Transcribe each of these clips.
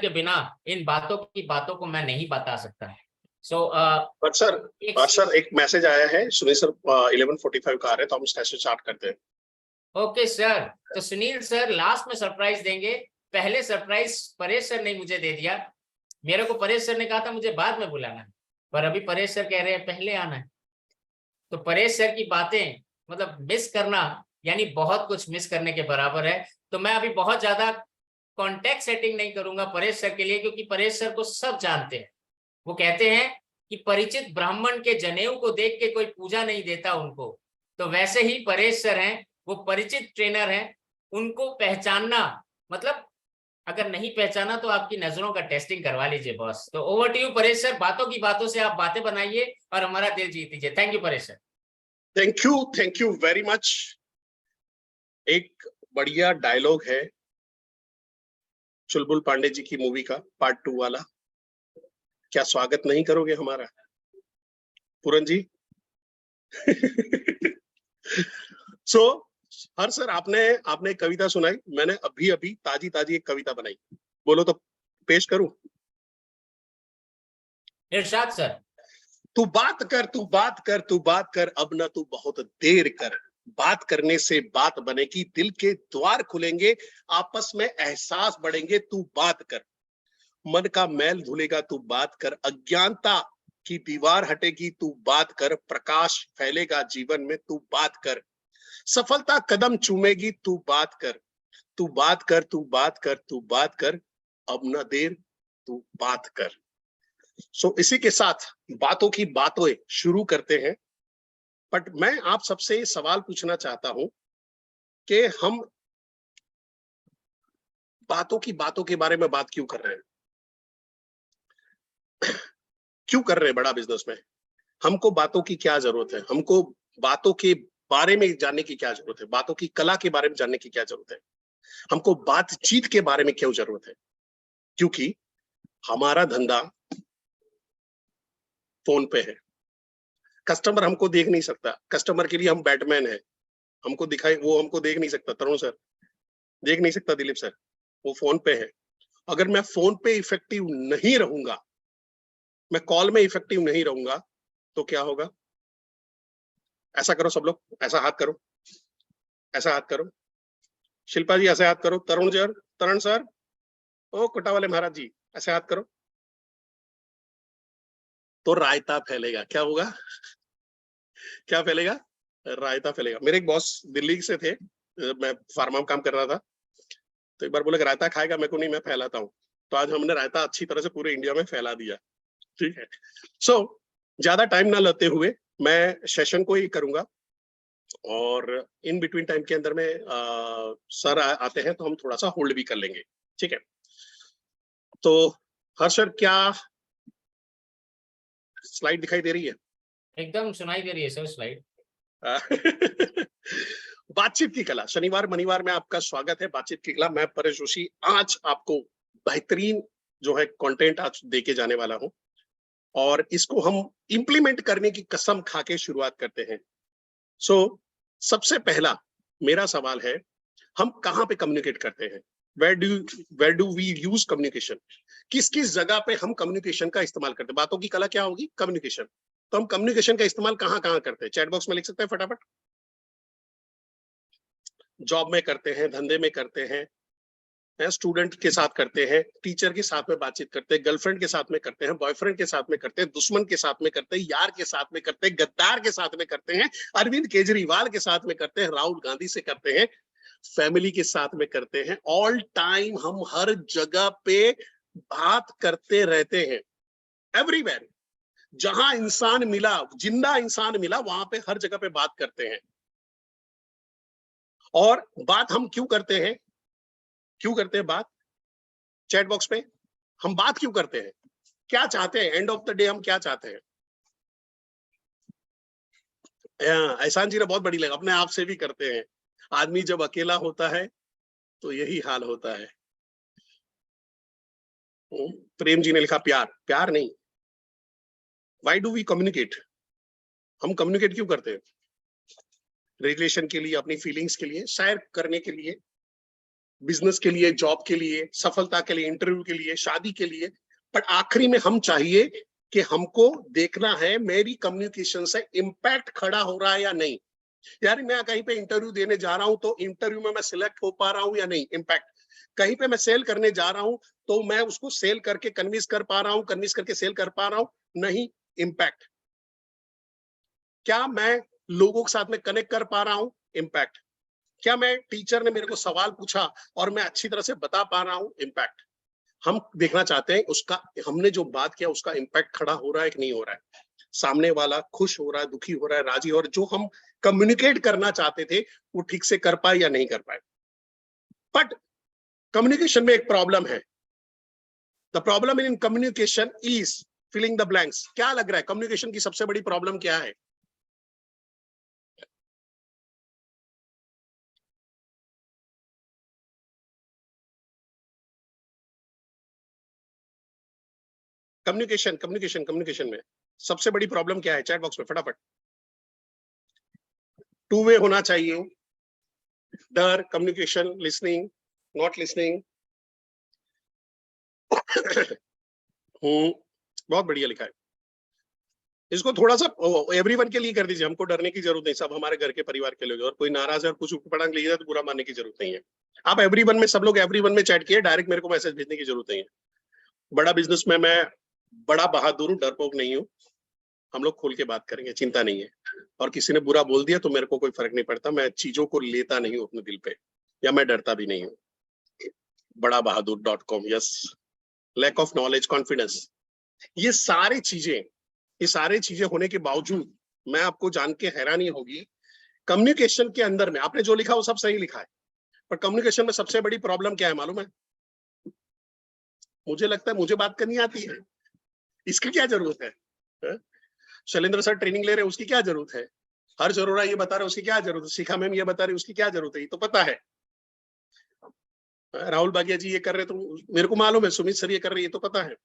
के बिना इन बातों को मैं नहीं बता सकता। सो बट सर एक मैसेज आया है, सुनील सर 11:45 का आ रहे हैं, तो हम कैसे स्टार्ट करते हैं? ओके सर, तो सुनील सर लास्ट में सरप्राइज देंगे। पहले सरप्राइज परेश सर ने मुझे दे दिया। मेरे को परेश सर ने कहा था मुझे बाद में बुलाना है, पर अभी परेश सर कह रहे हैं पहले आना है। तो परेश सर की बातें मतलब मिस करना यानी बहुत कुछ मिस करने के बराबर है। तो मैं अभी बहुत ज्यादा कॉन्टेक्ट सेटिंग नहीं करूंगा परेश सर के लिए, क्योंकि परेश सर को सब जानते हैं। वो कहते हैं कि परिचित ब्राह्मण के जनेऊ को देख के कोई पूजा नहीं देता उनको। तो वैसे ही परेश सर हैं, वो परिचित ट्रेनर हैं। उनको पहचानना मतलब अगर नहीं पहचाना तो आपकी नजरों का टेस्टिंग करवा लीजिए बॉस। तो over to you Paresh sir, बातों की बातों से आप बातें बनाइए और हमारा दिल जीत लीजिए। Thank you Paresh sir. Thank you very much. एक बढ़िया डायलॉग है चुलबुल पांडे जी की मूवी का पार्ट 2 वाला। क्या स्वागत नहीं करोगे हमारा पूरन जी? सो हर सर, आपने कविता सुनाई, मैंने अभी अभी ताजी एक कविता बनाई, बोलो तो पेश करूं? इरशाद सर। तू बात कर, अब ना तू बहुत देर कर। बात करने से बात बनेगी, दिल के द्वार खुलेंगे, आपस में एहसास बढ़ेंगे। तू बात कर, मन का मैल धुलेगा। तू बात कर, अज्ञानता की दीवार हटेगी। तू बात कर, प्रकाश फैलेगा जीवन में। तू बात कर, सफलता कदम चूमेगी। तू बात कर, तू बात कर, अब न देर, तू बात कर। सो इसी के साथ बातों की बातें शुरू करते हैं। बट मैं आप सबसे सवाल पूछना चाहता हूं कि हम बातों के बारे में बात क्यों कर रहे हैं? क्यों कर रहे हैं बड़ा बिजनेस में? हमको बातों की क्या जरूरत है? हमको बातों के बारे में जानने की क्या जरूरत है? बातों की कला के बारे में जानने की क्या जरूरत है? हमको बातचीत के बारे में क्यों जरूरत है? क्योंकि हमारा धंधा फोन पे है। कस्टमर हमको देख नहीं सकता, कस्टमर के लिए हम बैटमैन है। हमको दिखाई, वो हमको देख नहीं सकता, तरुण सर देख नहीं सकता, दिलीप सर, वो फोन पे है। अगर मैं फोन पे इफेक्टिव नहीं रहूंगा, मैं कॉल में इफेक्टिव नहीं रहूंगा, तो क्या होगा? ऐसा करो सब लोग, ऐसा हाथ करो, ऐसा हाथ करो। शिल्पा जी ऐसे हाथ करो, तरुण सर, ओ कोटा वाले महाराज जी ऐसे हाथ करो। तो रायता फैलेगा। क्या होगा? क्या फैलेगा? रायता फैलेगा। मेरे एक बॉस दिल्ली से थे, मैं फार्मा में काम कर रहा था, तो एक बार बोले रायता खाएगा? मैं को नहीं, मैं फैलाता हूँ। तो आज हमने रायता अच्छी तरह से पूरे इंडिया में फैला दिया। ठीक है। सो ज्यादा टाइम ना लेते हुए मैं सेशन को ही करूंगा, और इन बिटवीन टाइम के अंदर में सर आते हैं तो हम थोड़ा सा होल्ड भी कर लेंगे। ठीक है। तो हर्ष सर, क्या स्लाइड दिखाई दे रही है? एकदम सुनाई दे रही है सर स्लाइड। बातचीत की कला, शनिवार मनिवार में आपका स्वागत है। बातचीत की कला, मैं परेश जोशी आज आपको बेहतरीन जो है कंटेंट आज देके जाने वाला हूं, और इसको हम इंप्लीमेंट करने की कसम खा के शुरुआत करते हैं। सो सबसे पहला मेरा सवाल है, हम कहां पे कम्युनिकेट करते हैं? Where do we use communication? किस किस जगह पे हम कम्युनिकेशन का इस्तेमाल करते हैं? बातों की कला क्या होगी? कम्युनिकेशन। तो हम कम्युनिकेशन का इस्तेमाल कहां कहां करते हैं? चैट बॉक्स में लिख सकते हैं फटाफट। जॉब में करते हैं, धंधे में करते हैं, स्टूडेंट के साथ करते हैं, टीचर के साथ में बातचीत करते हैं, गर्लफ्रेंड के साथ में करते हैं, बॉयफ्रेंड के साथ में करते हैं, दुश्मन के साथ में करते हैं, यार के साथ में करते हैं, गद्दार के साथ में करते हैं, अरविंद केजरीवाल के साथ में करते हैं, राहुल गांधी से करते हैं, फैमिली के साथ में करते हैं। ऑल टाइम हम हर जगह पे बात करते रहते हैं। एवरीवेयर, जहां इंसान मिला, जिंदा इंसान मिला, वहां पे हर जगह पे बात करते हैं। और बात हम क्यों करते हैं? बात चैट बॉक्स पे हम बात क्यों करते हैं? क्या चाहते हैं? एंड ऑफ द डे हम क्या चाहते हैं? एहसान जी ने बहुत बड़ी लगा, अपने आप से भी करते हैं। आदमी जब अकेला होता है तो यही हाल होता है। प्रेम जी ने लिखा प्यार नहीं। Why do we communicate? हम कम्युनिकेट क्यों करते हैं? रिलेशन के लिए, अपनी फीलिंग्स के लिए, शेयर करने के लिए। बिजनेस के लिए, जॉब के लिए, सफलता के लिए, इंटरव्यू के लिए, शादी के लिए, बट आखिरी में हम चाहिए कि हमको देखना है मेरी कम्युनिकेशन से इम्पैक्ट खड़ा हो रहा है या नहीं। यार मैं कहीं पे इंटरव्यू देने जा रहा हूं तो इंटरव्यू में मैं सिलेक्ट हो पा रहा हूं या नहीं, इम्पैक्ट। कहीं पे मैं सेल करने जा रहा हूं तो मैं उसको सेल करके कन्विंस कर पा रहा हूं, कन्विंस करके सेल कर पा रहा हूं, नहीं, इम्पैक्ट। क्या मैं लोगों के साथ में कनेक्ट कर पा रहा हूं, इम्पैक्ट। क्या मैं टीचर ने मेरे को सवाल पूछा और मैं अच्छी तरह से बता पा रहा हूं, इम्पैक्ट। हम देखना चाहते हैं उसका, हमने जो बात किया उसका इम्पैक्ट खड़ा हो रहा है कि नहीं हो रहा है, सामने वाला खुश हो रहा है, दुखी हो रहा है, राजी, और जो हम कम्युनिकेट करना चाहते थे वो ठीक से कर पाए या नहीं कर पाए। बट कम्युनिकेशन में एक प्रॉब्लम है। The problem in communication is filling the blanks. क्या लग रहा है कम्युनिकेशन की सबसे बड़ी प्रॉब्लम क्या है? कम्युनिकेशन कम्युनिकेशन कम्युनिकेशन में सबसे बड़ी प्रॉब्लम क्या है? चैट बॉक्स में फटाफट। टू वे होना चाहिए, डर, कम्युनिकेशन, लिसनिंग, नॉट लिसनिंग। बहुत बढ़िया लिखा है। इसको थोड़ा सा एवरीवन के लिए कर दीजिए, हमको डरने की जरूरत नहीं, सब हमारे घर के परिवार के लोग, और कोई नाराज है और कुछ पढ़ांग लीजिए तो बुरा मानने की जरूरत नहीं है। आप एवरीवन में, सब लोग एवरीवन में चैट किए, डायरेक्ट मेरे को मैसेज भेजने की जरूरत नहीं है। बड़ा बिजनेस में मैं बड़ा बहादुर हूँ, डरपोक नहीं हूँ। हम लोग खोल के बात करेंगे, चिंता नहीं है। और किसी ने बुरा बोल दिया तो मेरे को कोई फर्क नहीं पड़ता, मैं चीजों को लेता नहीं हूँ अपने दिल पे, या मैं डरता भी नहीं हूँ। बड़ा बहादुर.com। Yes, lack of knowledge, confidence, ये सारी चीजें होने के बावजूद मैं आपको जान के हैरानी होगी, कम्युनिकेशन के अंदर में आपने जो लिखा वो सब सही लिखा है, पर कम्युनिकेशन में सबसे बड़ी प्रॉब्लम क्या है मालूम है? मुझे लगता है मुझे बात करनी आती है, इसकी क्या जरूरत है? शैलेंद्र सर ट्रेनिंग ले रहे हैं, उसकी क्या जरूरत है? हर जरूरा ये बता रहे, उसकी क्या जरूरत है? शिखा मैम ये बता रही, उसकी क्या जरूरत है? ये तो पता है। राहुल बागिया जी ये कर रहे तो मेरे को मालूम है, सुमित सर ये कर रहे, ये तो पता है।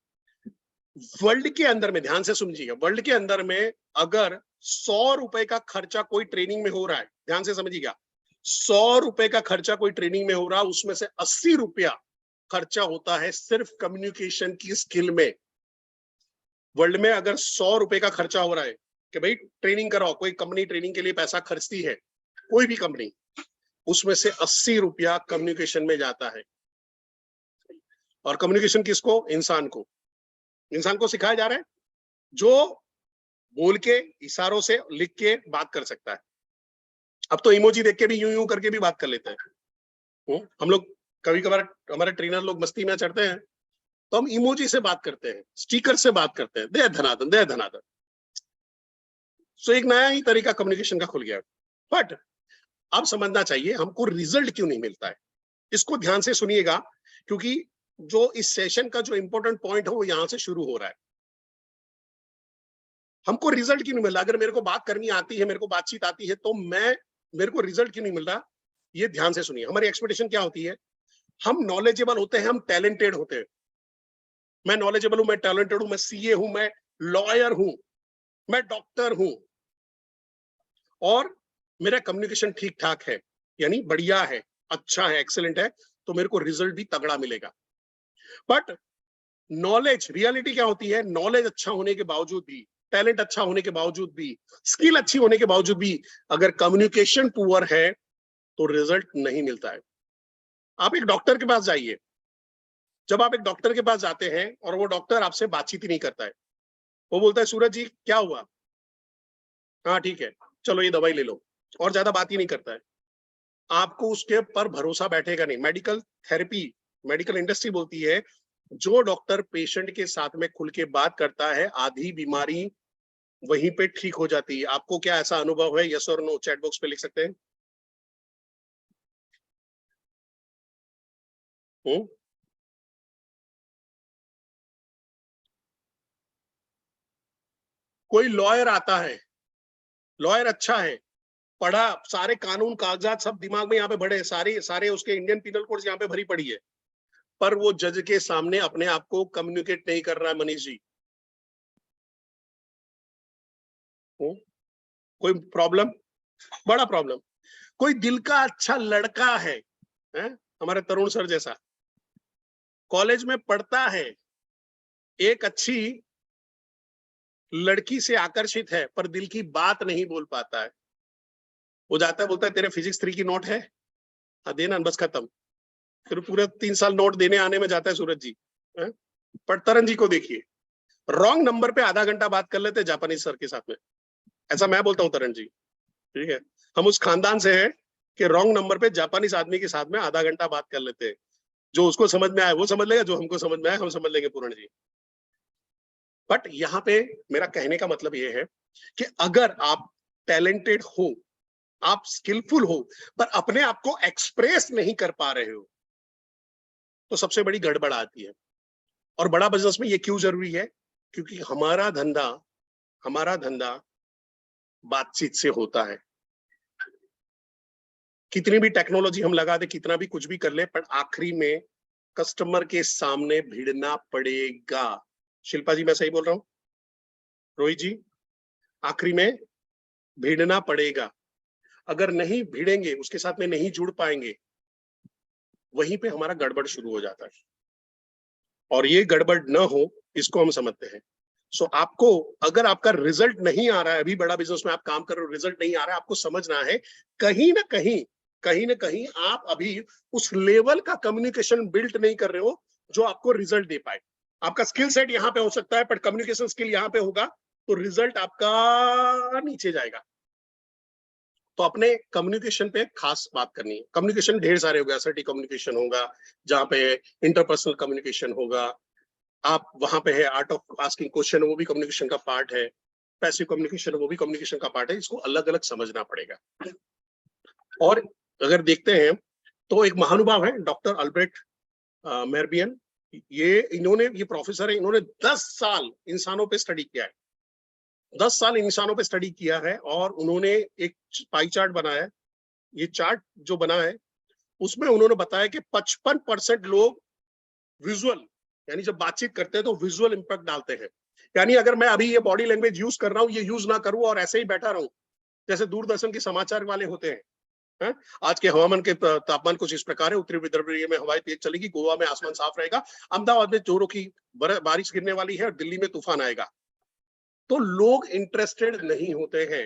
वर्ल्ड के अंदर में, ध्यान से सुनिएगा, वर्ल्ड के अंदर में अगर 100 रुपए का खर्चा कोई ट्रेनिंग में हो रहा है, ध्यान से समझिएगा, 100 रुपए का खर्चा कोई ट्रेनिंग में हो रहा है, उसमें से 80 रुपया खर्चा होता है सिर्फ कम्युनिकेशन की स्किल में। वर्ल्ड में अगर 100 रुपए का खर्चा हो रहा है कि भाई ट्रेनिंग कराओ, कोई कंपनी ट्रेनिंग के लिए पैसा खर्चती है, कोई भी कंपनी, उसमें से 80 रुपया कम्युनिकेशन में जाता है। और कम्युनिकेशन किसको? इंसान को सिखाया जा रहा है जो बोल के, इशारों से, लिख के बात कर सकता है। अब तो इमोजी देख के भी यूं यूं करके भी बात कर लेते हैं। हम लोग कभी कभार, हमारे ट्रेनर लोग मस्ती में चढ़ते हैं तो हम इमोजी से बात करते हैं, स्टिकर से बात करते हैं, दे धनादन दे धनादन। सो एक नया ही तरीका कम्युनिकेशन का खुल गया। बट अब समझना चाहिए हमको रिजल्ट क्यों नहीं मिलता है। इसको ध्यान से सुनिएगा, क्योंकि जो इस सेशन का जो इंपॉर्टेंट पॉइंट है वो यहां से शुरू हो रहा है। हमको रिजल्ट क्यों नहीं मिल रहा? अगर मेरे को बात करनी आती है, मेरे को बातचीत आती है, तो मेरे को रिजल्ट क्यों नहीं मिल रहा? ये ध्यान से सुनिए। हमारी एक्सपेक्टेशन क्या होती है? हम नॉलेजेबल होते हैं, हम टैलेंटेड होते हैं। मैं नॉलेजेबल हूं, मैं टैलेंटेड हूं, मैं सीए हूं, मैं लॉयर हूं, मैं डॉक्टर हूं, और मेरा कम्युनिकेशन ठीक ठाक है, यानी बढ़िया है, अच्छा है, एक्सेलेंट है, तो मेरे को रिजल्ट भी तगड़ा मिलेगा। बट नॉलेज, रियलिटी क्या होती है? नॉलेज अच्छा होने के बावजूद भी, टैलेंट अच्छा होने के बावजूद भी, स्किल अच्छी होने के बावजूद भी, अगर कम्युनिकेशन पुअर है तो रिजल्ट नहीं मिलता है। आप एक डॉक्टर के पास जाइए, जब आप एक डॉक्टर के पास जाते हैं और वो डॉक्टर आपसे बातचीत ही नहीं करता है, वो बोलता है सूरज जी क्या हुआ, हाँ ठीक है, चलो ये दवाई ले लो, और ज्यादा बात ही नहीं करता है, आपको उसके पर भरोसा बैठेगा नहीं। मेडिकल थेरेपी, मेडिकल इंडस्ट्री बोलती है जो डॉक्टर पेशेंट के साथ में खुल के बात करता है, आधी बीमारी वहीं पे ठीक हो जाती है। आपको क्या ऐसा अनुभव है? यस और नो चैट बॉक्स पे लिख सकते हैं। हम्म कोई लॉयर आता है, लॉयर अच्छा है, पढ़ा, सारे कानून कागजात सब दिमाग में यहाँ पे भरे, सारे सारे उसके इंडियन पिनल कोड यहाँ पे भरी पड़ी है, पर वो जज के सामने अपने आप को कम्युनिकेट नहीं कर रहा है। मनीष जी, कोई प्रॉब्लम? बड़ा प्रॉब्लम। कोई दिल का अच्छा लड़का है, हमारे तरुण सर जैसा, कॉलेज में पढ़ता है, एक अच्छी लड़की से आकर्षित है, पर दिल की बात नहीं बोल पाता है। वो जाता है, बोलता है तेरे फिजिक्स 3 की नोट है, हाँ देना, बस खत्म। फिर पूरे 3 साल नोट देने आने में जाता है सूरज जी। पर तरन जी को देखिए, रॉन्ग नंबर पे आधा घंटा बात कर लेते जापानीज सर के साथ में। ऐसा मैं बोलता हूँ तरन जी, ठीक है। हम उस खानदान से हैं कि रॉन्ग नंबर पे जापानीज आदमी के साथ में आधा घंटा बात कर लेते हैं। जो उसको समझ में आए वो समझ लेगा, जो हमको समझ में आए हम समझ लेंगे, पूर्ण जी। बट यहाँ पे मेरा कहने का मतलब ये है कि अगर आप टैलेंटेड हो, आप स्किलफुल हो, पर अपने आप को एक्सप्रेस नहीं कर पा रहे हो, तो सबसे बड़ी गड़बड़ आती है। और बड़ा बिजनेस में ये क्यों जरूरी है? क्योंकि हमारा धंधा बातचीत से होता है। कितनी भी टेक्नोलॉजी हम लगा दे, कितना भी कुछ भी कर ले, पर आखिरी में कस्टमर के सामने भिड़ना पड़ेगा। शिल्पा जी मैं सही बोल रहा हूं? रोहित जी, आखिरी में भिड़ना पड़ेगा। अगर नहीं भिड़ेंगे, उसके साथ में नहीं जुड़ पाएंगे, वहीं पे हमारा गड़बड़ शुरू हो जाता है। और ये गड़बड़ न हो, इसको हम समझते हैं। सो आपको, अगर आपका रिजल्ट नहीं आ रहा है, अभी बड़ा बिजनेस में आप काम कर रहे हो, रिजल्ट नहीं आ रहा है, आपको समझना है कहीं ना कहीं आप अभी उस लेवल का कम्युनिकेशन बिल्ड नहीं कर रहे हो जो आपको रिजल्ट दे पाए। आपका स्किल सेट यहाँ पे हो सकता है, पर कम्युनिकेशन स्किल यहाँ पे होगा तो रिजल्ट आपका नीचे जाएगा। तो अपने कम्युनिकेशन पे खास बात करनी है। कम्युनिकेशन ढेर सारे हो गए, असर्टिव कम्युनिकेशन होगा, जहाँ पे इंटरपर्सनल कम्युनिकेशन होगा, आप वहां पे है आर्ट ऑफ आस्किंग क्वेश्चन, वो भी कम्युनिकेशन का पार्ट है, पैसिव कम्युनिकेशन वो भी कम्युनिकेशन का पार्ट है। इसको अलग अलग समझना पड़ेगा। और अगर देखते हैं तो एक महानुभाव है डॉक्टर अल्बर्ट मेहरबियन, ये प्रोफेसर है, इन्होंने 10 साल इंसानों पे स्टडी किया है, 10 साल इंसानों पे स्टडी किया है, और उन्होंने एक पाई चार्ट बनाया है। ये चार्ट जो बना है उसमें उन्होंने बताया कि 55% लोग विजुअल, यानी जब बातचीत करते हैं तो विजुअल इंपैक्ट डालते हैं। यानी अगर मैं अभी ये बॉडी लैंग्वेज यूज कर रहा हूँ, ये यूज ना करूँ और ऐसे ही बैठा रहूं, जैसे दूरदर्शन के समाचार वाले होते हैं, है? आज के हवामान के तापमान कुछ इस प्रकार है, उत्तरी विदर्भ में हवाएं तेज चलेगी, गोवा में आसमान साफ रहेगा, अहमदाबाद में जोरों की बारिश गिरने वाली है और दिल्ली में तूफान आएगा, तो लोग इंटरेस्टेड नहीं होते हैं।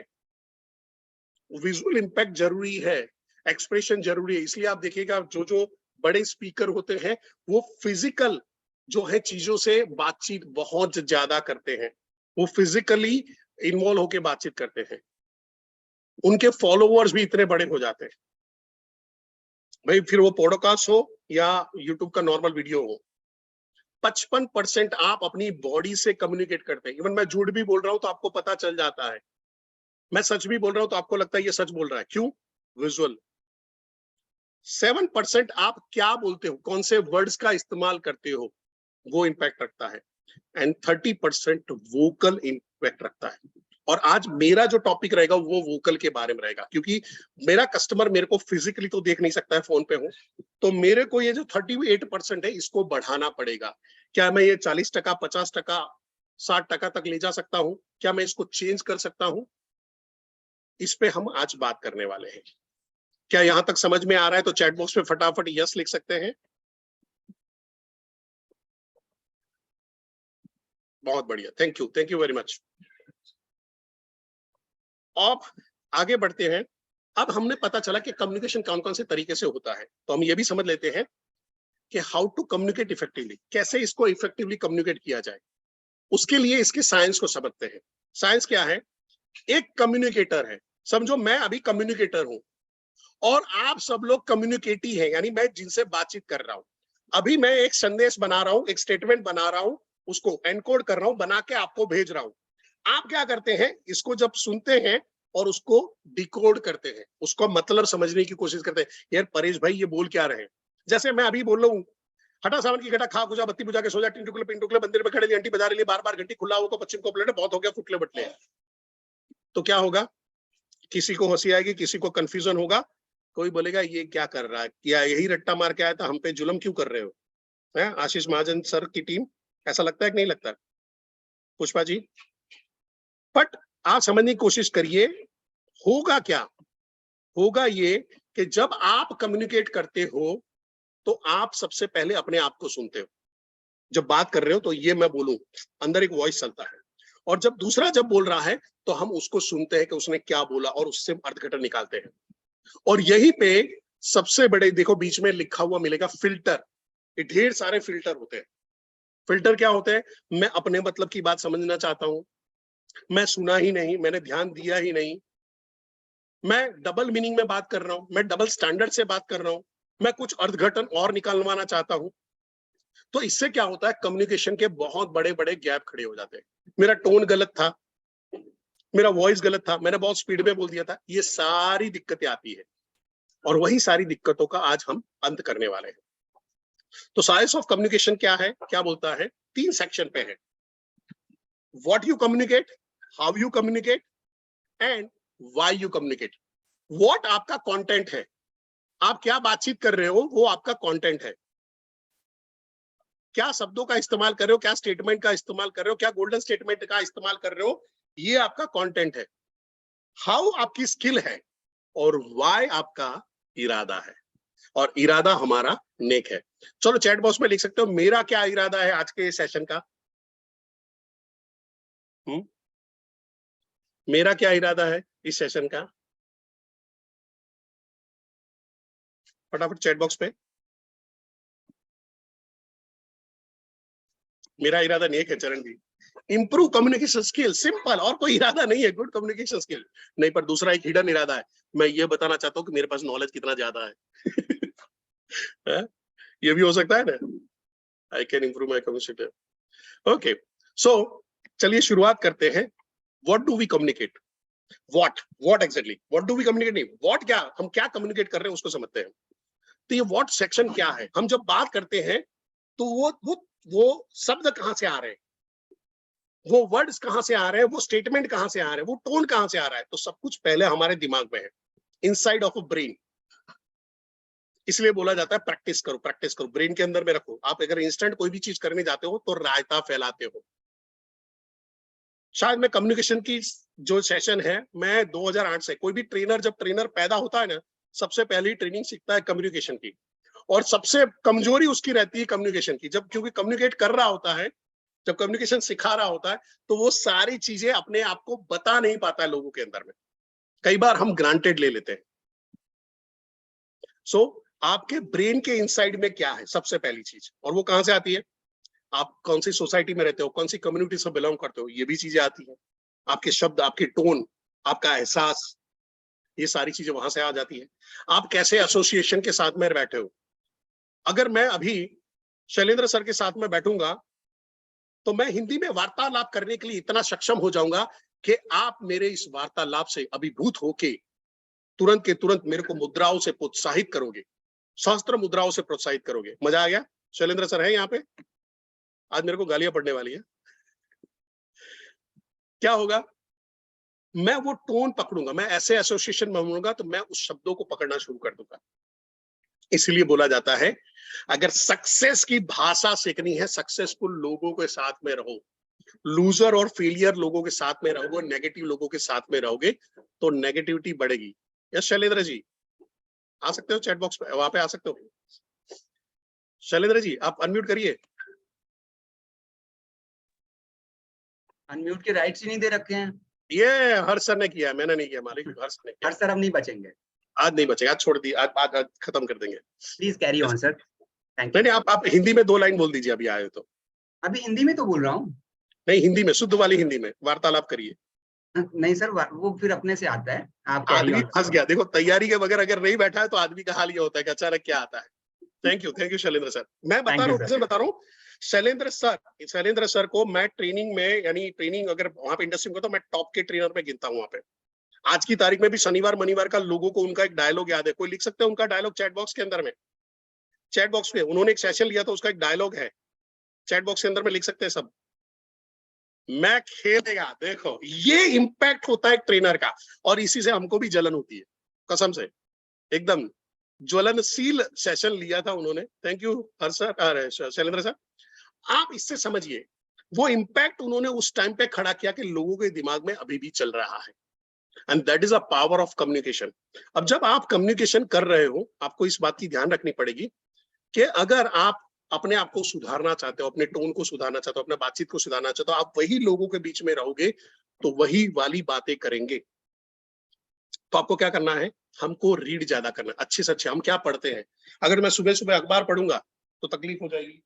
विजुअल इंपैक्ट जरूरी है, एक्सप्रेशन जरूरी है। इसलिए आप देखिएगा जो जो बड़े स्पीकर होते हैं वो फिजिकल जो है चीजों से बातचीत बहुत ज्यादा करते हैं, वो फिजिकली इन्वॉल्व होकर बातचीत करते हैं, उनके फॉलोअर्स भी इतने बड़े हो जाते हैं। भाई फिर वो पॉडकास्ट हो या यूट्यूब का नॉर्मल वीडियो हो, 55% आप अपनी बॉडी से कम्युनिकेट करते हैं। इवन मैं झूठ भी बोल रहा हूं तो आपको पता चल जाता है, मैं सच भी बोल रहा हूं तो आपको लगता है ये सच बोल रहा है। क्यों? विजुअल। 7% आप क्या बोलते हो, कौन से वर्ड्स का इस्तेमाल करते हो, वो इंपैक्ट रखता है। एंड 30% वोकल इंपैक्ट रखता है। और आज मेरा जो टॉपिक रहेगा वो वोकल के बारे में रहेगा, क्योंकि मेरा कस्टमर मेरे को फिजिकली तो देख नहीं सकता है, फोन पे हूं, तो मेरे को ये जो 38% है इसको बढ़ाना पड़ेगा। क्या मैं ये 40%, 50%, 60% तक ले जा सकता हूं? क्या मैं इसको चेंज कर सकता हूं? इस पे हम आज बात करने वाले हैं। क्या यहां तक समझ में आ रहा है? तो चैट बॉक्स में फटाफट यस लिख सकते हैं। बहुत बढ़िया, थैंक यू वेरी मच। अब आगे बढ़ते हैं। अब हमने पता चला कि कम्युनिकेशन कौन कौन से तरीके से होता है, तो हम ये भी समझ लेते हैं कि हाउ टू कम्युनिकेट इफेक्टिवली, कैसे इसको इफेक्टिवली कम्युनिकेट किया जाए। उसके लिए इसके साइंस को समझते हैं। साइंस क्या है? एक कम्युनिकेटर है, समझो मैं अभी कम्युनिकेटर हूं और आप सब लोग कम्युनिकेटी हैं, यानी मैं जिनसे बातचीत कर रहा हूं। अभी मैं एक संदेश बना रहा हूं, एक स्टेटमेंट बना रहा हूं, उसको एनकोड कर रहा हूं, बना के आपको भेज रहा हूं। आप क्या करते हैं? इसको जब सुनते हैं और उसको डिकोड करते हैं, उसको मतलब समझने की कोशिश करते हैं। यार परेश भाई ये बोल क्या रहे हैं? जैसे मैं अभी बोल रहा हूँ, हटा सावन की घटा, खा खुजा, बत्ती बुझा के सो जा, टिंटुकले पिंटुकले मंदिर में खड़े लिए, घंटी बजा रही, बार बार घंटी, खुला हो को पश्चिम को पलटे, बहुत हो गया फुटले बटले। तो क्या होगा? किसी को हंसी आएगी, किसी को कंफ्यूजन होगा, कोई बोलेगा ये क्या कर रहा है, क्या यही रट्टा मार के आया था, हम पे जुल्म क्यों कर रहे हो? है आशीष महाजन सर की टीम, ऐसा लगता है कि नहीं लगता पुष्पा जी? बट आप समझने की कोशिश करिए, होगा क्या? होगा ये कि जब आप कम्युनिकेट करते हो तो आप सबसे पहले अपने आप को सुनते हो। जब बात कर रहे हो तो ये मैं बोलूं, अंदर एक वॉइस चलता है, और जब दूसरा जब बोल रहा है तो हम उसको सुनते हैं कि उसने क्या बोला और उससे अर्थघटन निकालते हैं। और यहीं पे सबसे बड़े, देखो बीच में लिखा हुआ मिलेगा फिल्टर। ये ढेर सारे फिल्टर होते हैं। फिल्टर क्या होते हैं? मैं अपने मतलब की बात समझना चाहता हूं, मैं सुना ही नहीं, मैंने ध्यान दिया ही नहीं, मैं डबल मीनिंग में बात कर रहा हूं, मैं डबल स्टैंडर्ड से बात कर रहा हूं, मैं कुछ अर्थघटन और निकालवाना चाहता हूं। तो इससे क्या होता है, कम्युनिकेशन के बहुत बड़े बड़े गैप खड़े हो जाते हैं। मेरा टोन गलत था, मेरा वॉइस गलत था, मैंने बहुत स्पीड में बोल दिया था, ये सारी दिक्कतें आती है। और वही सारी दिक्कतों का आज हम अंत करने वाले हैं। तो साइंस ऑफ कम्युनिकेशन क्या है, क्या बोलता है? 3 सेक्शन पे है। What you communicate, how you communicate and why you communicate. What आपका कंटेंट है, आप क्या बातचीत कर रहे हो, वो आपका कंटेंट है। क्या शब्दों का इस्तेमाल कर रहे हो, क्या स्टेटमेंट का इस्तेमाल कर रहे हो, क्या गोल्डन स्टेटमेंट का इस्तेमाल कर रहे हो, ये आपका कंटेंट है। हाउ आपकी स्किल है, और व्हाई आपका इरादा है। और इरादा हमारा नेक है। चलो चैट बॉक्स में लिख सकते हो मेरा क्या इरादा है आज के सेशन का। मेरा क्या इरादा है इस सेशन का, फटाफट चैट बॉक्स पे। मेरा इरादा नेक है चरण जी, इंप्रूव कम्युनिकेशन स्किल, सिंपल, और कोई इरादा नहीं है, गुड कम्युनिकेशन स्किल। नहीं, पर दूसरा एक हिडन इरादा है, मैं ये बताना चाहता हूँ कि मेरे पास नॉलेज कितना ज्यादा है। ये भी हो सकता है ना, I can improve my communication. Okay, so चलिए शुरुआत करते हैं। What do we communicate, what exactly, what do we communicate नहीं, व्हाट, क्या हम क्या कम्युनिकेट कर रहे हैं उसको समझते हैं। तो ये व्हाट सेक्शन क्या है, हम जब बात करते हैं तो वो शब्द कहां से आ रहे हैं, वो वर्ड्स कहां से आ रहे हैं, वो स्टेटमेंट कहां से आ रहे हैं, वो टोन कहां से आ रहा है, तो सब कुछ पहले हमारे दिमाग में है, इनसाइड ऑफ अ ब्रेन। इसलिए बोला जाता है प्रैक्टिस करो, प्रैक्टिस करो, ब्रेन के अंदर में रखो। आप अगर इंस्टेंट कोई भी चीज करने जाते हो तो रायता फैलाते हो। शायद मैं कम्युनिकेशन की जो सेशन है, मैं 2008 से, कोई भी ट्रेनर जब ट्रेनर पैदा होता है ना, सबसे पहली ट्रेनिंग सीखता है कम्युनिकेशन की, और सबसे कमजोरी उसकी रहती है कम्युनिकेशन की। जब क्योंकि कम्युनिकेट कर रहा होता है, जब कम्युनिकेशन सिखा रहा होता है, तो वो सारी चीजें अपने आप को बता नहीं पाता है लोगों के अंदर में। कई बार हम ग्रांटेड ले लेते हैं। सो आपके ब्रेन के इनसाइड में क्या है, सबसे पहली चीज, और वो कहां से आती है? आप कौन सी सोसाइटी में रहते हो, कौन सी कम्युनिटी से बिलोंग करते हो, ये भी चीजें आती हैं। आपके शब्द, आपके टोन, आपका एहसास, ये सारी चीजें वहां से आ जाती है। आप कैसे एसोसिएशन के साथ में बैठे हो। अगर मैं अभी शैलेंद्र सर के साथ में बैठूंगा तो मैं हिंदी में वार्तालाप करने के लिए इतना सक्षम हो जाऊंगा कि आप मेरे इस वार्तालाप से अभिभूत होके तुरंत के तुरंत मेरे को मुद्राओं से प्रोत्साहित करोगे, सहस्त्र मुद्राओं से प्रोत्साहित करोगे। मजा आ गया? शैलेंद्र सर है यहाँ पे? आज मेरे को गालियां पड़ने वाली है। क्या होगा? मैं वो टोन पकड़ूंगा, मैं ऐसे एसोसिएशन में होऊंगा तो मैं उस शब्दों को पकड़ना शुरू कर दूंगा। इसलिए बोला जाता है अगर सक्सेस की भाषा सीखनी है, सक्सेसफुल लोगों के साथ में रहो। लूजर और फेलियर लोगों के साथ में रहोगे, नेगेटिव लोगों के साथ में रहोगे तो नेगेटिविटी बढ़ेगी। यस शैलेंद्र जी, आ सकते हो चैट बॉक्स पे, वहां पे आ सकते हो। शैलेंद्र जी आप अनम्यूट करिए। अनम्यूट के राइट्स ही नहीं दे रखे हैं। ये हर्ष सर ने किया, मैंने नहीं किया मालिक, हर्ष ने किया। हर सर अब नहीं बचेंगे, आज नहीं बचेगा, आज छोड़ दी, आज खत्म कर देंगे। Please carry on sir. Thank नहीं यू। नहीं, आप हिंदी में 2 लाइन बोल दीजिए, अभी आए हो तो। अभी हिंदी में तो बोल रहा हूँ। नहीं, हिंदी में, शुद्ध वाली हिंदी में वार्तालाप करिए। नहीं सर, वो फिर अपने से आता है। आप कैरी आदमी ऑन। फंस गया, देखो तैयारी के बगैर अगर नहीं बैठा है तो आदमी का हाल ये होता है कि अचानक क्या आता है। Thank you Shailendra sir. मैं बता रहा हूँ शैलेंद्र सर को मैं ट्रेनिंग में, यानी ट्रेनिंग अगर वहां पे इंडस्ट्री में तो मैं टॉप के ट्रेनर में गिनता हूँ वहां पे। आज की तारीख में भी शनिवार मनिवार का लोगों को उनका एक डायलॉग याद है, कोई लिख सकते हैं उनका डायलॉग चैट बॉक्स के अंदर में? चैट बॉक्स पे उन्होंने एक सेशन लिया था, उसका एक डायलॉग है, चैट बॉक्स के अंदर में लिख सकते हैं सब। मैं खेलेगा, देखो ये इंपैक्ट होता है एक ट्रेनर का, और इसी से हमको भी जलन होती है, कसम से एकदम ज्वलनशील सेशन लिया था उन्होंने। Thank you her sir, Shailendra sir. आप इससे समझिए वो इंपैक्ट उन्होंने उस टाइम पे खड़ा किया कि लोगों के दिमाग में अभी भी चल रहा है। And that is a power of communication. अब जब आप कम्युनिकेशन कर रहे हो, आपको इस बात की ध्यान रखनी पड़ेगी कि अगर आप अपने आप को सुधारना चाहते हो, अपने टोन को सुधारना चाहते हो, अपने बातचीत को सुधारना चाहते हो, आप वही लोगों के बीच में रहोगे तो वही वाली बातें करेंगे। तो आपको क्या करना है, हमको रीड ज्यादा करना है, अच्छे से अच्छे। हम क्या पढ़ते हैं, अगर मैं सुबह सुबह अखबार पढ़ूंगा तो तकलीफ हो जाएगी,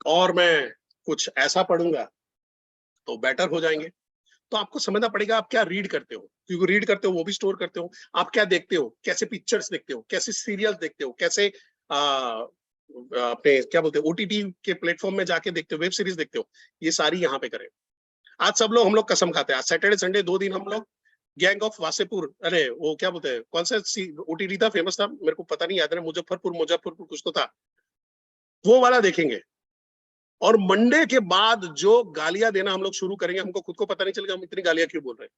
और मैं कुछ ऐसा पढ़ूंगा तो बेटर हो जाएंगे। तो आपको समझना पड़ेगा आप क्या रीड करते हो, क्योंकि रीड करते हो वो भी स्टोर करते हो। आप क्या देखते हो, कैसे पिक्चर्स देखते हो, कैसे सीरियल्स देखते हो, कैसे अपने क्या बोलते हैं ओटीटी के प्लेटफॉर्म में जाके देखते हो, वेब सीरीज देखते हो, ये सारी यहाँ पे करें। आज सब लोग हम लोग कसम खाते हैं, आज सैटरडे संडे 2 दिन हम लोग गैंग ऑफ वासेपुर, अरे वो क्या बोलते हैं, कौन सा ओटीटी था फेमस था, मेरे को पता नहीं याद है, मुजफ्फरपुर कुछ तो था, वो वाला देखेंगे। और मंडे के बाद जो गालियां देना हम लोग शुरू करेंगे, हमको खुद को पता नहीं चलेगा हम इतनी गालियां क्यों बोल रहे हैं।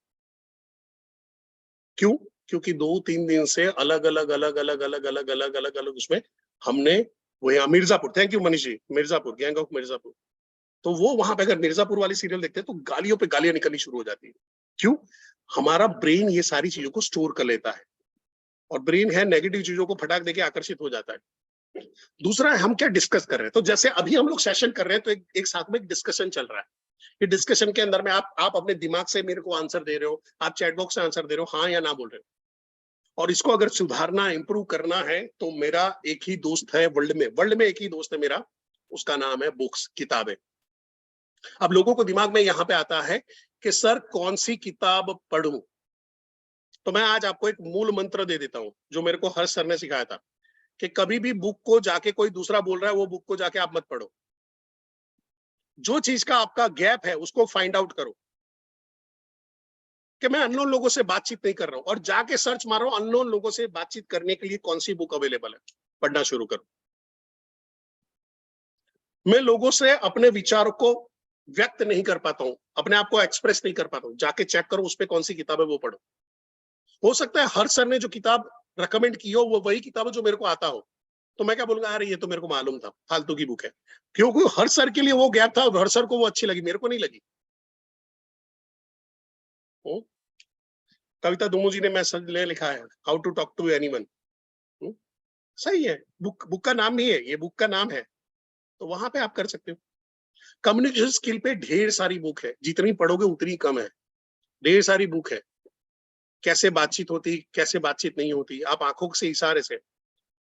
क्यों? क्योंकि 2-3 दिन से अलग अलग उसमें हमने वो यहाँ Mirzapur, thank you Manish ji, Mirzapur, gang of Mirzapur, तो वो वहां पे अगर मिर्जापुर वाली सीरियल देखते हैं तो गालियों पे गालियां निकलनी शुरू हो जाती है। क्यों? हमारा ब्रेन ये सारी चीजों को स्टोर कर लेता है, और ब्रेन है नेगेटिव चीजों को फटाक देके आकर्षित हो जाता है। दूसरा है हम क्या डिस्कस कर रहे हैं, तो जैसे अभी हम लोग सेशन कर रहे हैं तो एक साथ में एक डिस्कशन चल रहा है। ये डिस्कशन के अंदर में आप अपने दिमाग से मेरे को आंसर दे रहे हो, आप चैट बॉक्स से आंसर दे रहे हो, हाँ या ना बोल रहे हो। और इसको अगर सुधारना, इंप्रूव करना है, तो मेरा एक ही दोस्त है वर्ल्ड में एक ही दोस्त है मेरा, उसका नाम है बुक्स, किताबें। अब लोगों को दिमाग में यहाँ पे आता है कि सर कौन सी किताब पढ़ूं, तो मैं आज आपको एक मूल मंत्र दे देता हूं जो मेरे को हर्ष सर ने सिखाया था, कि कभी भी बुक को जाके कोई दूसरा बोल रहा है वो बुक को जाके आप मत पढ़ो। जो चीज का आपका गैप है उसको फाइंड आउट करो, कि मैं अननोन लोगों से बातचीत नहीं कर रहा हूं, और जाके सर्च मारो अननोन लोगों से बातचीत करने के लिए कौन सी बुक अवेलेबल है, पढ़ना शुरू करो। मैं लोगों से अपने विचारों को व्यक्त नहीं कर पाता हूं, अपने आप को एक्सप्रेस नहीं कर पाता हूं, जाके चेक करो उस पर कौन सी किताब है वो पढ़ो। हो सकता है हर सर ने जो किताब रिकमेंड की हो वो वही किताब है जो मेरे को आता हो, तो मैं क्या बोलूंगा, अरे ये तो मेरे को मालूम था, फालतू की बुक है, क्योंकि हर सर के लिए वो गैप था, हर सर को वो अच्छी लगी, मेरे को नहीं लगी। कविता दुमू ने मैसेज ले लिखा है, how to talk to anyone, सही है, बुक का नाम नहीं है, ये बुक का नाम है, तो वहां पे आप कर सकते हो। कम्युनिकेशन स्किल पे ढेर सारी बुक है, जितनी पढ़ोगे उतनी कम है, ढेर सारी बुक है, कैसे बातचीत होती, कैसे बातचीत नहीं होती, आप आंखों से इशारे से,